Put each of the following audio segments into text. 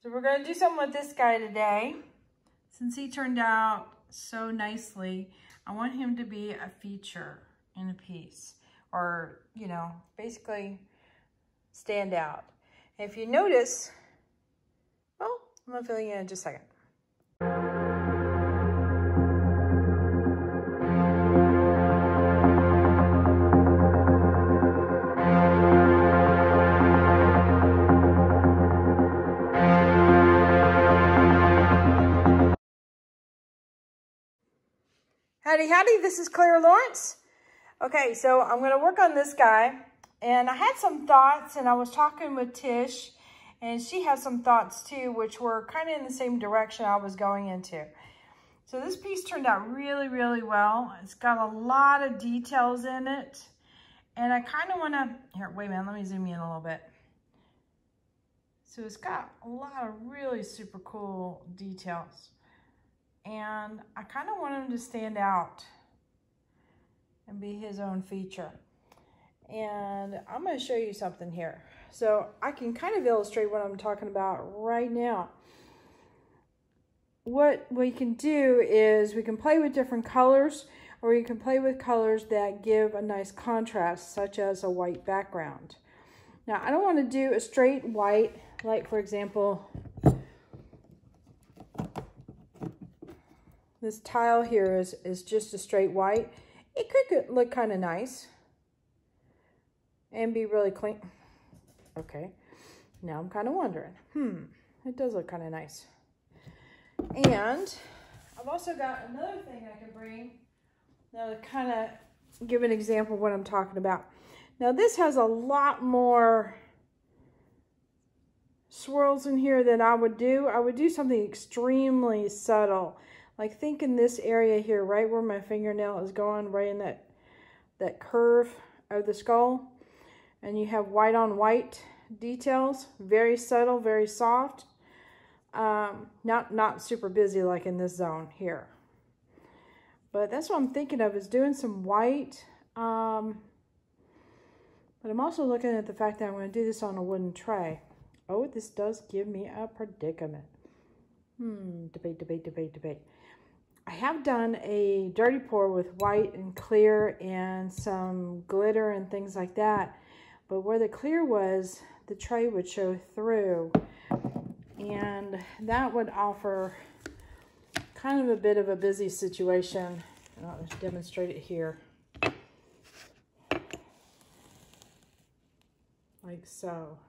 So we're going to do something with this guy today. Since he turned out so nicely, I want him to be a feature in a piece, or, you know, basically stand out. And if you notice, well, I'm going to fill you in just a second. Howdy, howdy, this is Clara Lawrence. Okay, so I'm gonna work on this guy, and I had some thoughts, and I was talking with Tish, and she had some thoughts too, which were kind of in the same direction I was going into. So this piece turned out really, really well. It's got a lot of details in it, and I kind of wanna, here, wait a minute, let me zoom in a little bit. So it's got a lot of really super cool details. And I kind of want him to stand out and be his own feature. And I'm going to show you something here. So I can kind of illustrate what I'm talking about right now. What we can do is we can play with different colors, or you can play with colors that give a nice contrast, such as a white background. Now, I don't want to do a straight white, like for example, this tile here is just a straight white. It could look kind of nice and be really clean. Okay, now I'm kind of wondering, it does look kind of nice. And I've also got another thing I can bring now to kind of give an example of what I'm talking about. Now this has a lot more swirls in here than I would do. I would do something extremely subtle. Like think in this area here, right where my fingernail is going, right in that curve of the skull. And you have white on white details, very subtle, very soft. Not super busy like in this zone here. But that's what I'm thinking of, is doing some white. But I'm also looking at the fact that I'm going to do this on a wooden tray. Oh, this does give me a predicament. Debate. I have done a dirty pour with white and clear and some glitter and things like that. But where the clear was, the tray would show through. And that would offer kind of a bit of a busy situation. I'll just demonstrate it here. Like so.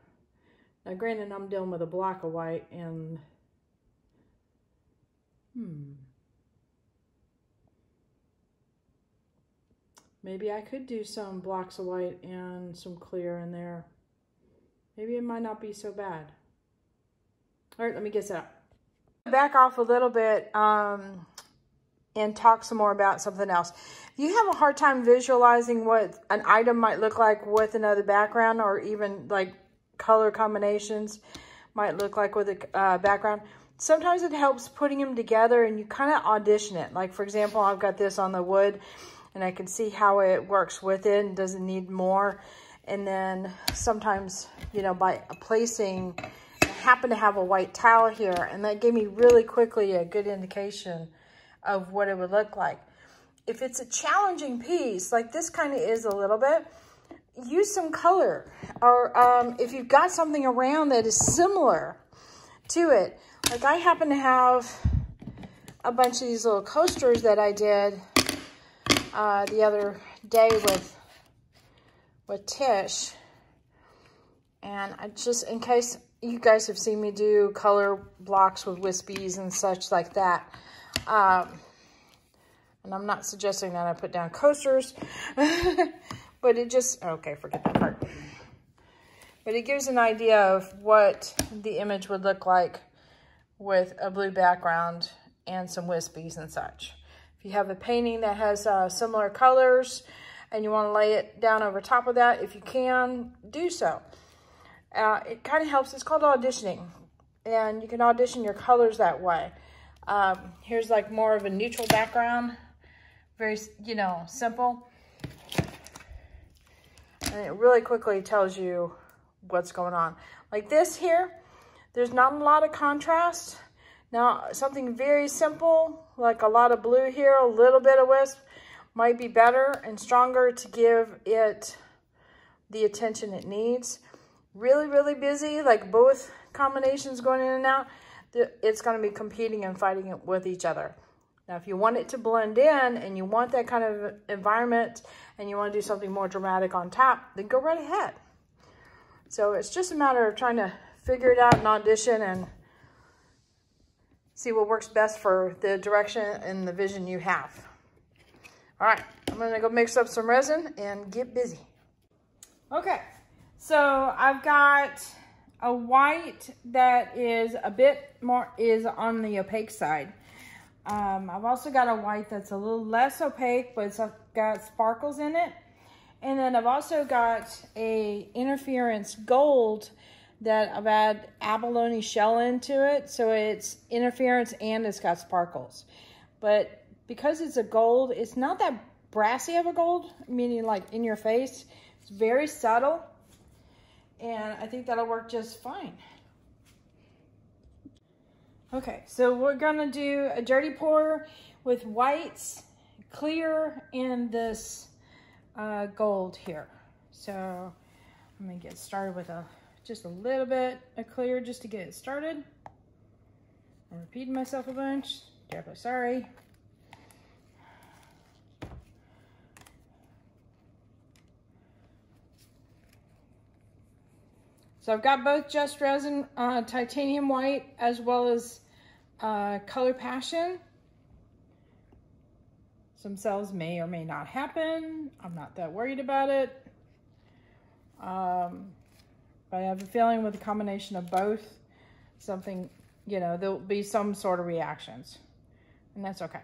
Now granted, I'm dealing with a block of white and maybe I could do some blocks of white and some clear in there. Maybe it might not be so bad. All right, let me get set up. Back off a little bit and talk some more about something else. If you have a hard time visualizing what an item might look like with another background, or even like color combinations might look like with a background, sometimes it helps putting them together and you kind of audition it. Like for example, I've got this on the wood and I can see how it works with it and doesn't need more. And then sometimes, you know, by placing, I happen to have a white tile here, and that gave me really quickly a good indication of what it would look like. If it's a challenging piece, like this kind of is a little bit, use some color. Or if you've got something around that is similar to it. Like I happen to have a bunch of these little coasters that I did the other day with Tish. And I just, in case you guys have seen me do color blocks with wispies and such like that. And I'm not suggesting that I put down coasters, but it just, okay, forget that part. But it gives an idea of what the image would look like with a blue background and some wispies and such. If you have a painting that has similar colors and you want to lay it down over top of that, if you can, do so. It kind of helps. It's called auditioning, and you can audition your colors that way. Here's like more of a neutral background, very, you know, simple. And it really quickly tells you what's going on. Like this here, There's not a lot of contrast. Now, something very simple, like a lot of blue here, a little bit of wisp, might be better and stronger to give it the attention it needs. Really, really busy, like both combinations going in and out, it's going to be competing and fighting it with each other. Now, if you want it to blend in and you want that kind of environment and you want to do something more dramatic on top, then go right ahead. So it's just a matter of trying to figure it out and audition and see what works best for the direction and the vision you have. All right, I'm going to go mix up some resin and get busy. Okay, so I've got a white that is a bit more, is on the opaque side. I've also got a white that's a little less opaque, but it's got sparkles in it. And then I've also got a interference gold that I've added abalone shell into it. So it's interference and it's got sparkles. But because it's a gold, it's not that brassy of a gold, meaning like in your face. It's very subtle. And I think that'll work just fine. Okay, so we're gonna do a dirty pour with whites, clear, and this gold here. So I'm gonna get started with just a little bit of clear just to get it started. I'm repeating myself a bunch, terribly sorry. So I've got both Just Resin titanium white as well as Color Passion. Some cells may or may not happen. I'm not that worried about it. But I have a feeling with a combination of both, something, you know, there'll be some sort of reactions. And that's okay.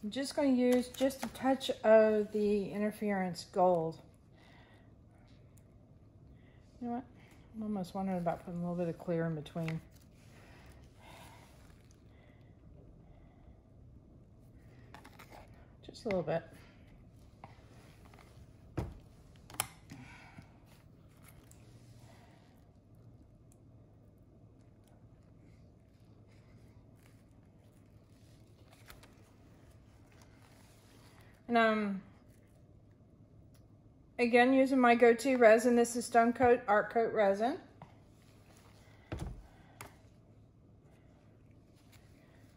I'm just going to use just a touch of the interference gold. You know what? I'm almost wondering about putting a little bit of clear in between. Just a little bit. And again, using my go-to resin. This is Stone Coat Art Coat resin.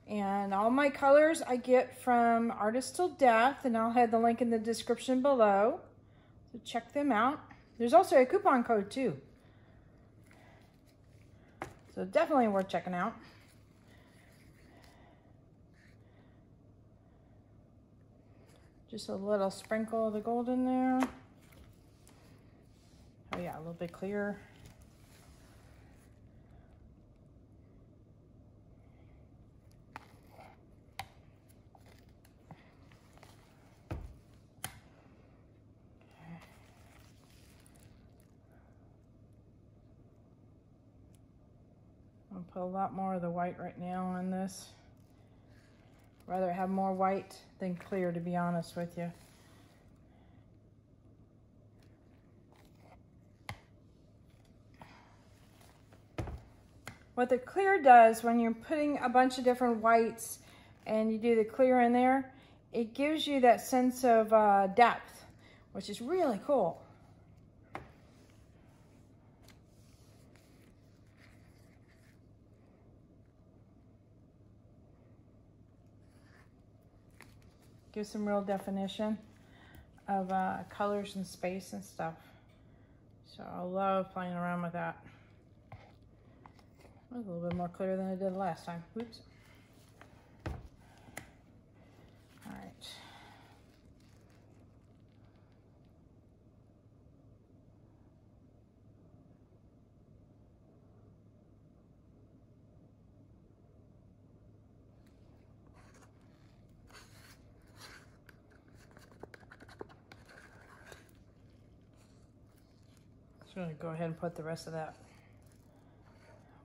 And all my colors I get from Artist Till Death, and I'll have the link in the description below. So check them out. There's also a coupon code too. So definitely worth checking out. Just a little sprinkle of the gold in there. Oh yeah, a little bit clearer. I'll put a lot more of the white right now on this. Rather have more white than clear, to be honest with you. What the clear does when you're putting a bunch of different whites and you do the clear in there, it gives you that sense of depth, which is really cool. Gives some real definition of colors and space and stuff. So I love playing around with that. That was a little bit more clear than I did last time. Oops. All right. Just gonna go ahead and put the rest of that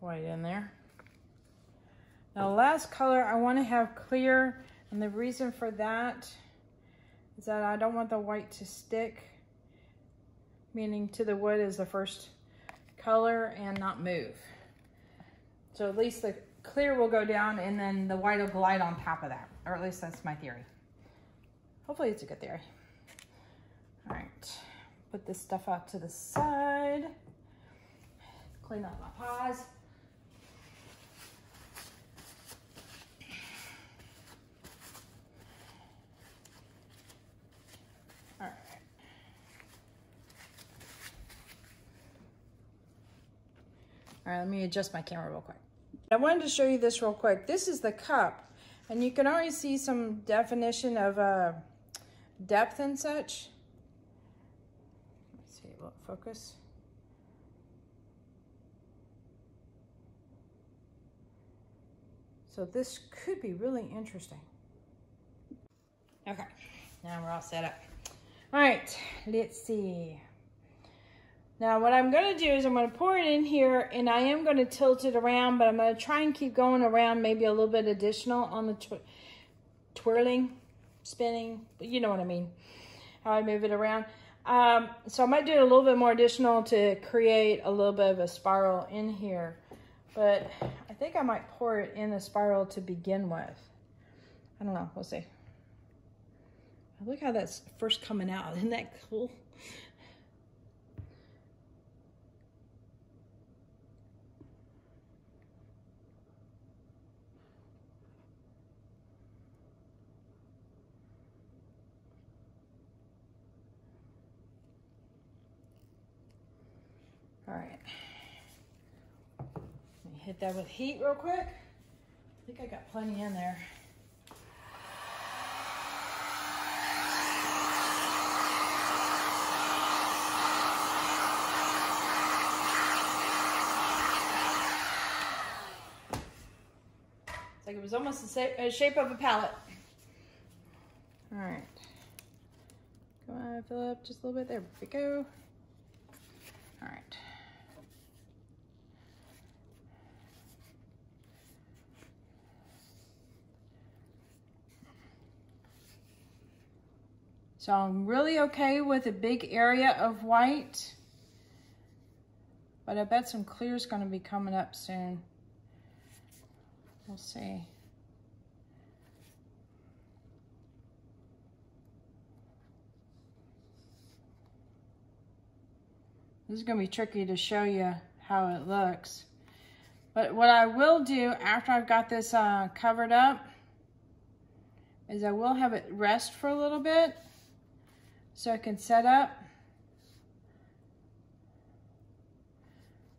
white in there. Now the last color I want to have clear, and the reason for that is that I don't want the white to stick, meaning to the wood is the first color and not move. So at least the clear will go down and then the white will glide on top of that. Or at least that's my theory. Hopefully it's a good theory. All right, put this stuff out to the side. Clean up my paws. All right. All right, let me adjust my camera real quick. I wanted to show you this real quick. This is the cup, and you can already see some definition of depth and such. Let's see, will it focus? So this could be really interesting. Okay, now we're all set up. All right, let's see. Now what I'm going to do is I'm going to pour it in here, and I am going to tilt it around, but I'm going to try and keep going around, maybe a little bit additional on the twirling, spinning, but you know what I mean, how I move it around. So I might do a little bit more additional to create a little bit of a spiral in here, but I think I might pour it in a spiral to begin with. I don't know, we'll see. Look how that's first coming out, isn't that cool? All right, let me hit that with heat real quick. I think I got plenty in there. It's like it was almost the shape of a palette. All right, come on, fill up just a little bit. There we go. All right. So I'm really okay with a big area of white, but I bet some clear is going to be coming up soon. We'll see. This is going to be tricky to show you how it looks. But what I will do after I've got this covered up is I will have it rest for a little bit so I can set up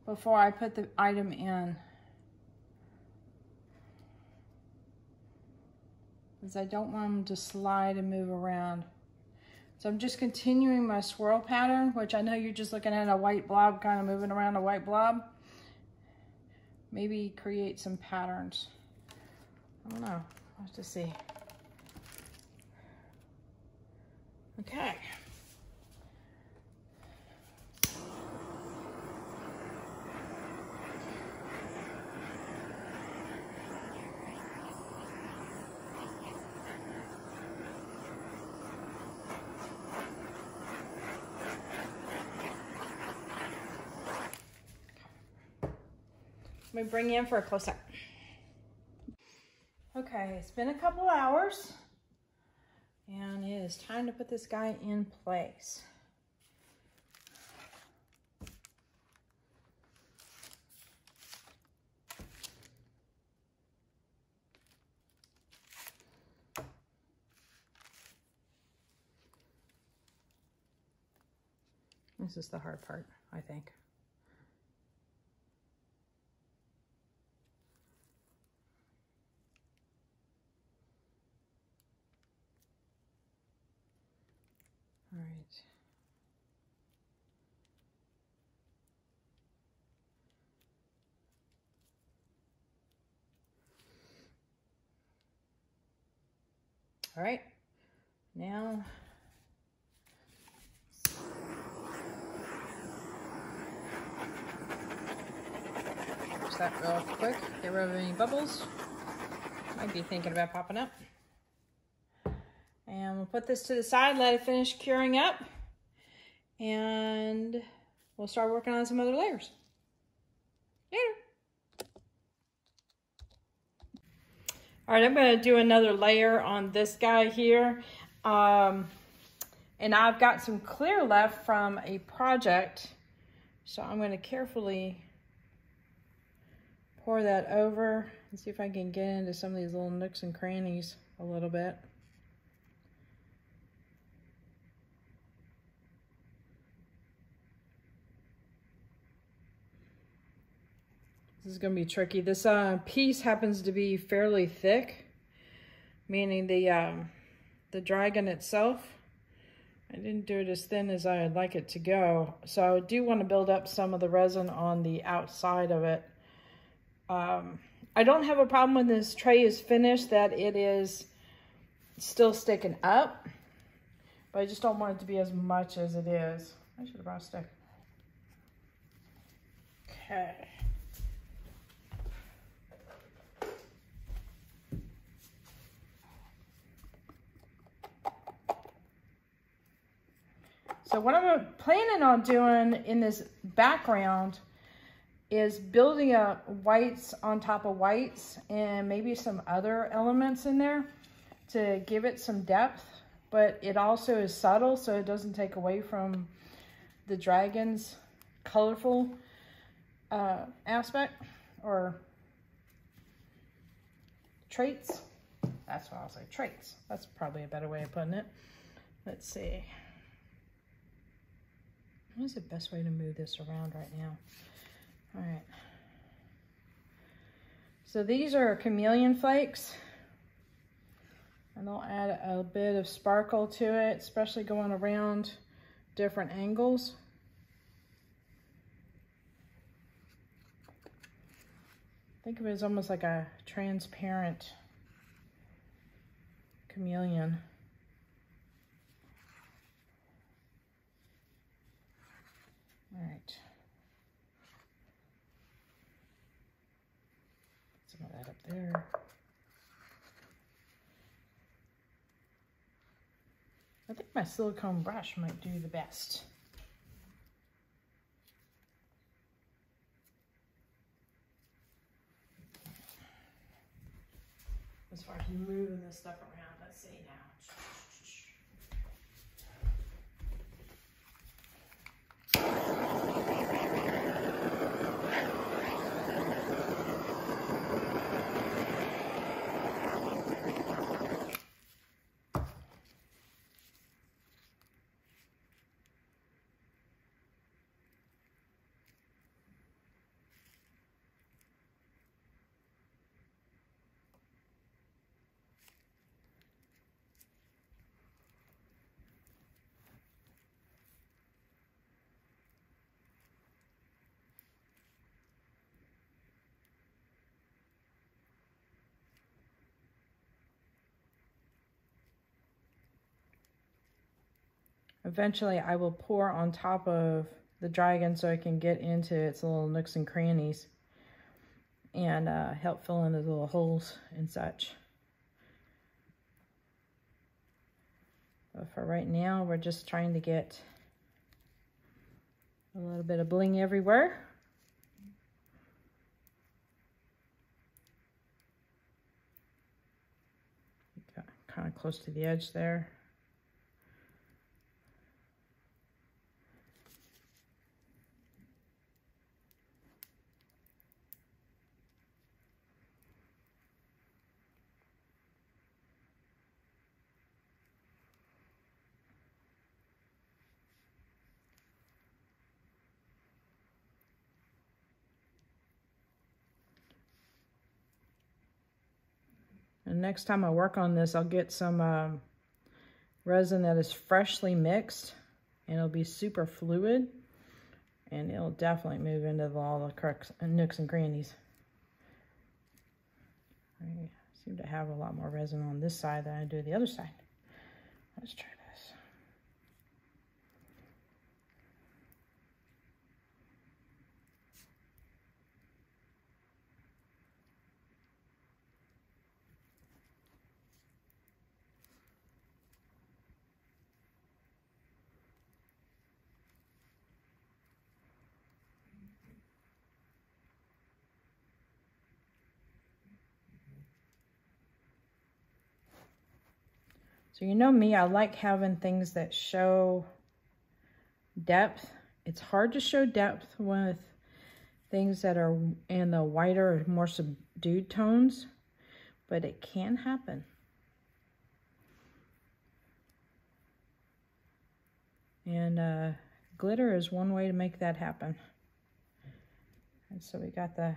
before I put the item in. Because I don't want them to slide and move around. So I'm just continuing my swirl pattern, which I know you're just looking at a white blob kind of moving around a white blob. Maybe create some patterns. I don't know. We'll have to see. Okay. Let me bring you in for a close-up. Okay, it's been a couple hours, and it is time to put this guy in place. This is the hard part, I think. All right. All right. Now push that real quick. Get rid of any bubbles. Might be thinking about popping up. And we'll put this to the side, let it finish curing up, and we'll start working on some other layers. All right, I'm going to do another layer on this guy here. And I've got some clear left from a project. So I'm going to carefully pour that over and see if I can get into some of these little nooks and crannies a little bit. This is going to be tricky. This piece happens to be fairly thick, meaning the dragon itself. I didn't do it as thin as I'd like it to go. So I do want to build up some of the resin on the outside of it. I don't have a problem when this tray is finished that it is still sticking up, but I just don't want it to be as much as it is. I should have brought a stick. Okay. So what I'm planning on doing in this background is building up whites on top of whites and maybe some other elements in there to give it some depth, but it also is subtle so it doesn't take away from the dragon's colorful aspect or traits. That's what I'll say, traits. That's probably a better way of putting it. Let's see. What is the best way to move this around right now? All right. So these are Chameleon Flakes. And they'll add a bit of sparkle to it, especially going around different angles. Think of it as almost like a transparent chameleon. All right. Some of that up there. I think my silicone brush might do the best. As far as moving this stuff around, let's see now. Eventually, I will pour on top of the dragon so I can get into its little nooks and crannies and help fill in the little holes and such. But for right now, we're just trying to get a little bit of bling everywhere. Got kind of close to the edge there. And next time I work on this, I'll get some resin that is freshly mixed, and it'll be super fluid, and it'll definitely move into all the crooks and nooks and crannies. I seem to have a lot more resin on this side than I do the other side. Let's try this. So you know me, I like having things that show depth. It's hard to show depth with things that are in the whiter, more subdued tones, but it can happen. And glitter is one way to make that happen. And so we got the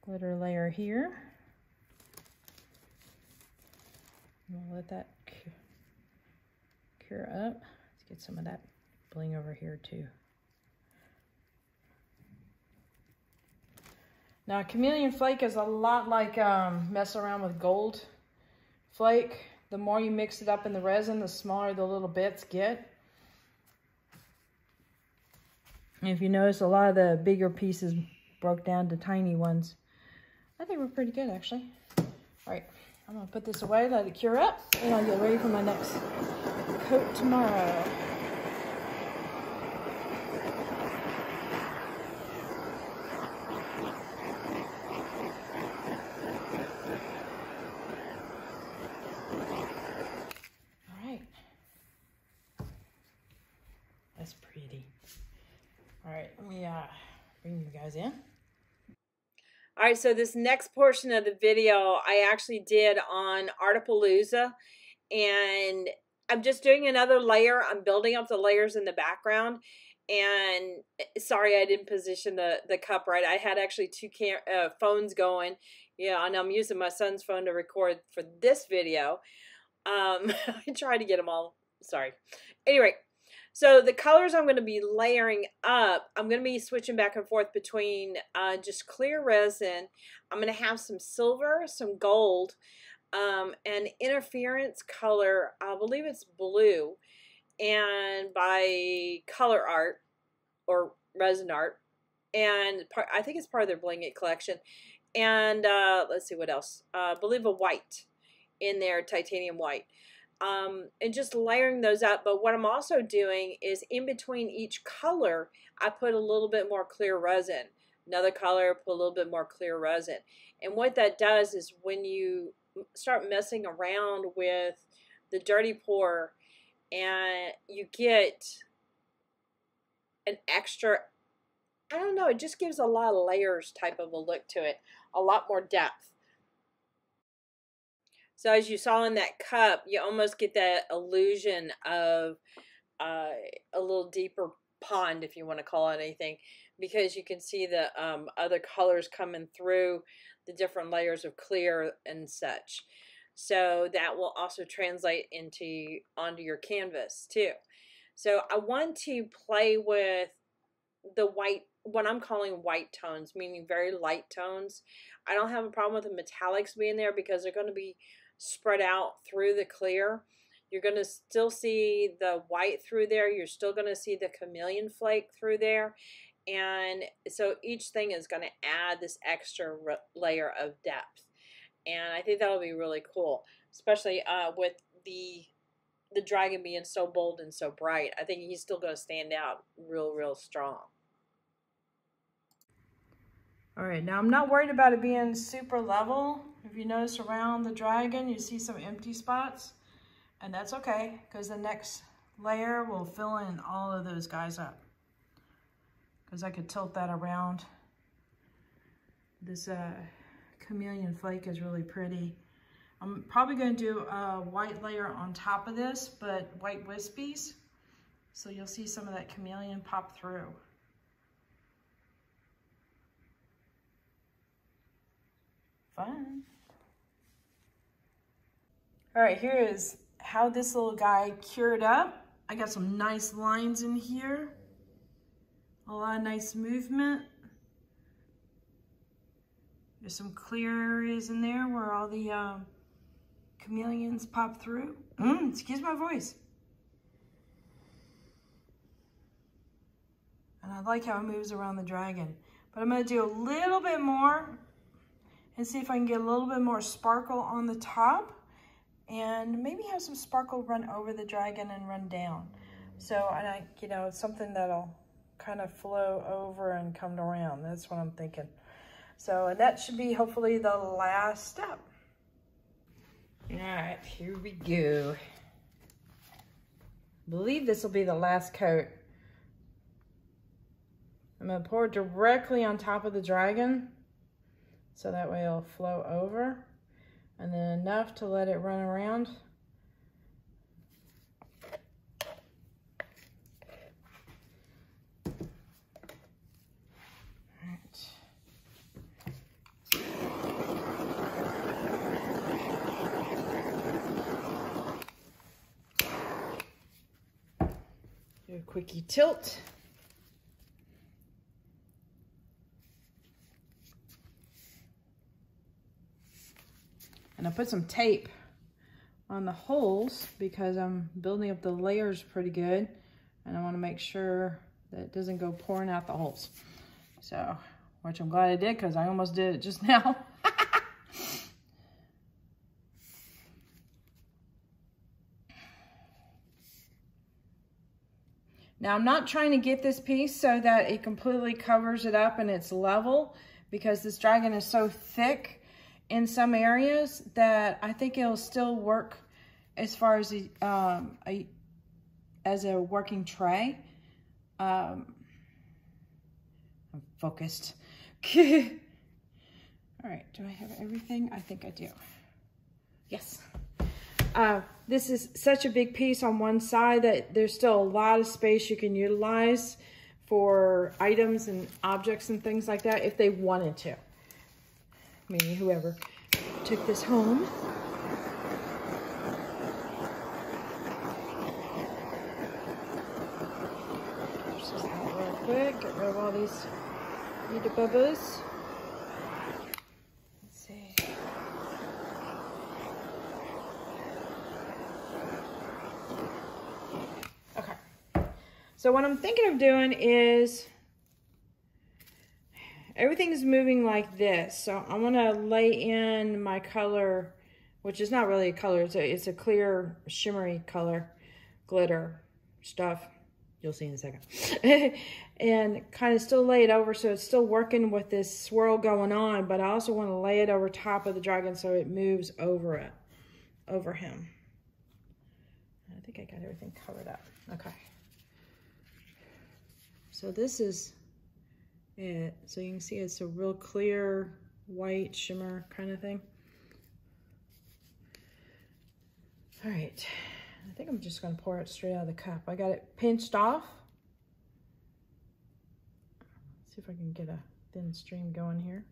glitter layer here. We'll let that cure up. Let's get some of that bling over here too. Now, Chameleon Flake is a lot like messing around with gold flake. The more you mix it up in the resin, the smaller the little bits get. And if you notice, a lot of the bigger pieces broke down to tiny ones. I think we're pretty good, actually. All right, I'm gonna put this away, let it cure up, and I'll get ready for my next coat tomorrow. All right, that's pretty. All right, let me bring you guys in. All right, so this next portion of the video I actually did on Artapalooza, and I'm just doing another layer. I'm building up the layers in the background, and sorry I didn't position the cup right. I had actually two phones going, yeah, and I'm using my son's phone to record for this video. I tried to get them all, sorry. Anyway, so the colors I'm going to be layering up, I'm going to be switching back and forth between just clear resin. I'm going to have some silver, some gold, and interference color, I believe it's blue, and by Color Art or Resin Art, and I think it's part of their Bling It collection. And let's see what else. I believe a white in there, titanium white. And just layering those up. But what I'm also doing is in between each color, I put a little bit more clear resin. Another color, put a little bit more clear resin. And what that does is when you start messing around with the dirty pour, and you get an extra, I don't know, it just gives a lot of layers type of a look to it. A lot more depth. So as you saw in that cup, you almost get that illusion of a little deeper pond, if you want to call it anything, because you can see the other colors coming through the different layers of clear and such. So that will also translate onto your canvas too. So I want to play with the white, what I'm calling white tones, meaning very light tones. I don't have a problem with the metallics being there because they're going to be spread out through the clear. You're going to still see the white through there. You're still going to see the chameleon flake through there. And so each thing is going to add this extra layer of depth. And I think that'll be really cool, especially with the dragon being so bold and so bright. I think he's still going to stand out real strong. All right, now I'm not worried about it being super level. If you notice around the dragon, you see some empty spots, and that's okay, because the next layer will fill in all of those guys up. Because I could tilt that around. This chameleon flake is really pretty. I'm probably going to do a white layer on top of this, but white wispies. So you'll see some of that chameleon pop through. Fun. All right, here is how this little guy cured up. I got some nice lines in here. A lot of nice movement. There's some clear areas in there where all the chameleons pop through. Excuse my voice. And I like how it moves around the dragon. But I'm going to do a little bit more and see if I can get a little bit more sparkle on the top, and maybe have some sparkle run over the dragon and run down. So, and you know, it's something that'll kind of flow over and come around. That's what I'm thinking. So, and that should be hopefully the last step. All right, here we go. I believe this will be the last coat. I'm gonna pour it directly on top of the dragon, so that way it'll flow over, and then enough to let it run around. Do a quickie tilt. And I put some tape on the holes because I'm building up the layers pretty good, and I want to make sure that it doesn't go pouring out the holes. So, which I'm glad I did, because I almost did it just now. Now, I'm not trying to get this piece so that it completely covers it up and it's level, because this dragon is so thick in some areas that I think it'll still work as far as as a working tray. I'm focused. All right, do I have everything? I think I do. Yes. This is such a big piece on one side that there's still a lot of space you can utilize for items and objects and things like that if they wanted to. Maybe whoever took this home. Push this out real quick, get rid of all these bubbas. Let's see. Okay. So what I'm thinking of doing is everything's moving like this. So I want to lay in my color, which is not really a color. It's a clear, shimmery color, glitter stuff. You'll see in a second. And kind of still lay it over so it's still working with this swirl going on, but I also want to lay it over top of the dragon so it moves over it, over him. I think I got everything covered up. Okay. So this is it. So you can see it's a real clear white shimmer kind of thing. All right, I think I'm just going to pour it straight out of the cup. I got it pinched off. Let's see if I can get a thin stream going here.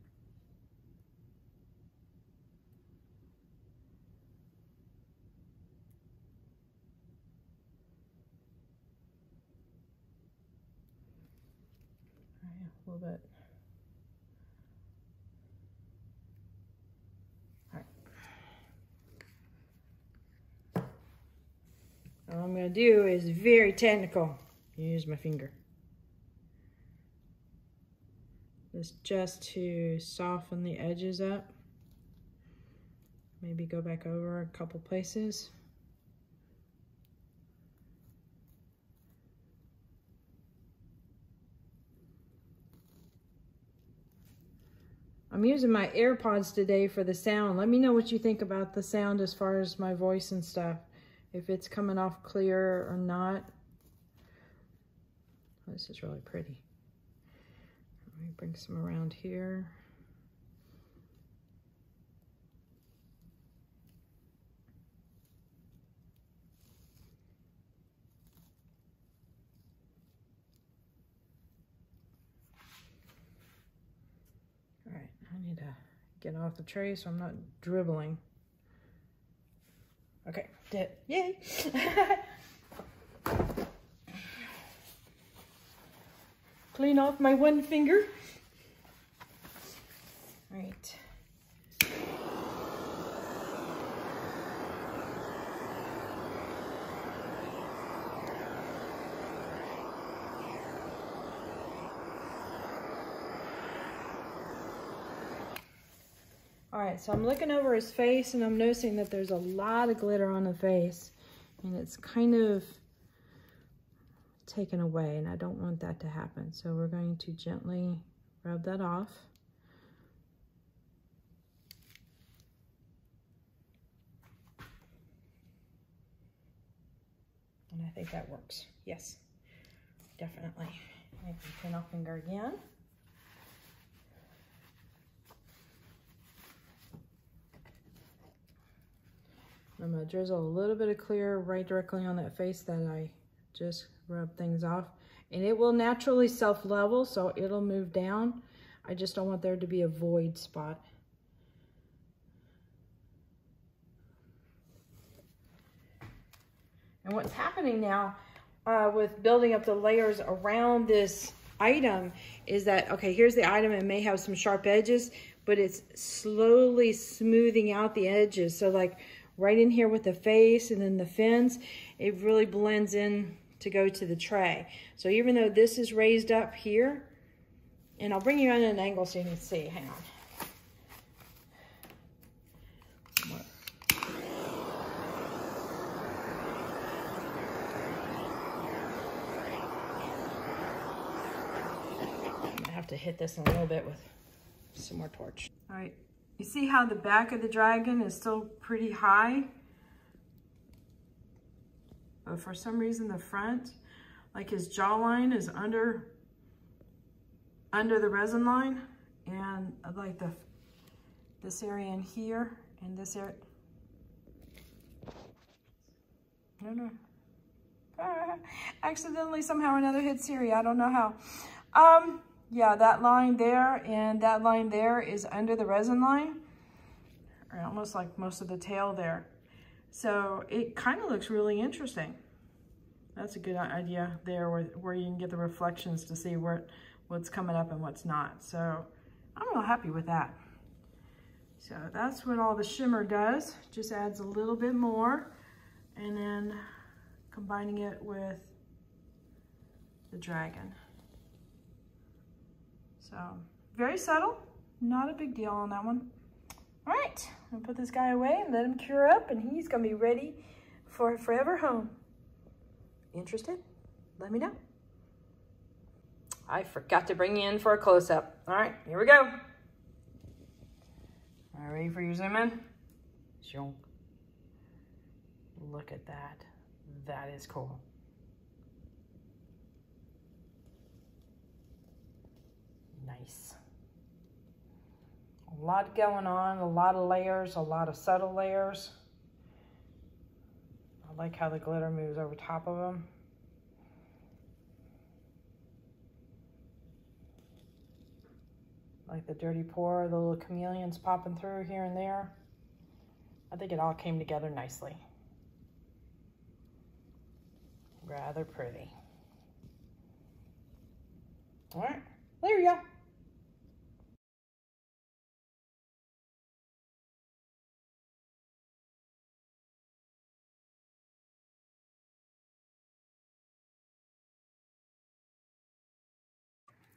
All right, a little bit. All I'm going to do is very technical. Use my finger. This just to soften the edges up. Maybe go back over a couple places. I'm using my AirPods today for the sound. Let me know what you think about the sound as far as my voice and stuff. If it's coming off clear or not. Oh, this is really pretty. Let me bring some around here. All right, I need to get off the tray so I'm not dribbling. Okay, did it. Yay! Clean off my one finger. All right. All right, so I'm looking over his face and I'm noticing that there's a lot of glitter on the face and it's kind of taken away, and I don't want that to happen. So we're going to gently rub that off. And I think that works. Yes, definitely. I can pin off finger again. I'm going to drizzle a little bit of clear right directly on that face that I just rubbed things off. And it will naturally self-level, so it'll move down. I just don't want there to be a void spot. And what's happening now with building up the layers around this item is that, okay, here's the item. It may have some sharp edges, but it's slowly smoothing out the edges. So like right in here with the face and then the fins, it really blends in to go to the tray. So even though this is raised up here, and I'll bring you in at an angle so you can see, hang on. To hit this in a little bit with some more torch. All right, you see how the back of the dragon is still pretty high, but for some reason the front, like his jawline is under the resin line, and like this area in here and this area. No. Accidentally somehow or another hit Siri. I don't know how. Yeah, that line there and that line there is under the resin line, or almost like most of the tail there. So it kind of looks really interesting. That's a good idea there where you can get the reflections to see what's coming up and what's not. So I'm real happy with that. So that's what all the shimmer does. Just adds a little bit more, and then combining it with the dragon. So very subtle, not a big deal on that one. All right, I'm gonna put this guy away and let him cure up, and he's gonna be ready for a forever home. Interested? Let me know. I forgot to bring you in for a close-up. All right, here we go. All right, ready for your zoom in? Shonk. Look at that. That is cool. Nice. A lot going on, a lot of layers, a lot of subtle layers. I like how the glitter moves over top of them. Like the dirty pour, the little chameleons popping through here and there. I think it all came together nicely. Rather pretty. All right, there you go.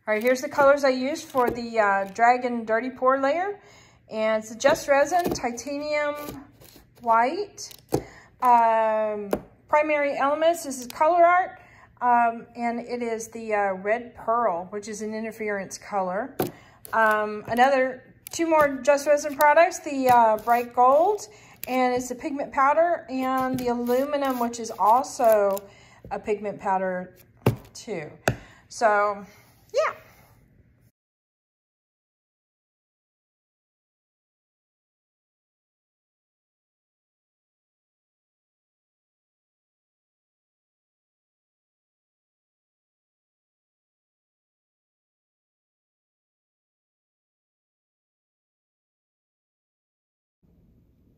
All right, here's the colors I used for the Dragon Dirty Pour layer. And it's Just Resin, Titanium White. Primary elements, this is ClaraLawrence, and it is the Red Pearl, which is an interference color. Two more Just Resin products, the Bright Gold, and it's a pigment powder, and the aluminum, which is also a pigment powder too. So, yeah.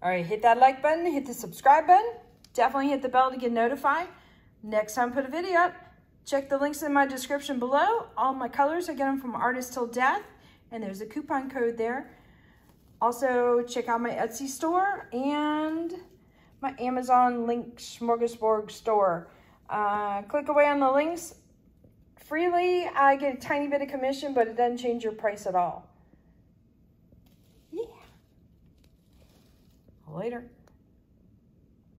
All right, hit that like button, hit the subscribe button. Definitely hit the bell to get notified. Next time I put a video up, check the links in my description below. All my colors, I get them from Artist Till Death, and there's a coupon code there. Also, check out my Etsy store and my Amazon link smorgasbord store. Click away on the links freely. I get a tiny bit of commission, but it doesn't change your price at all. Yeah. Later.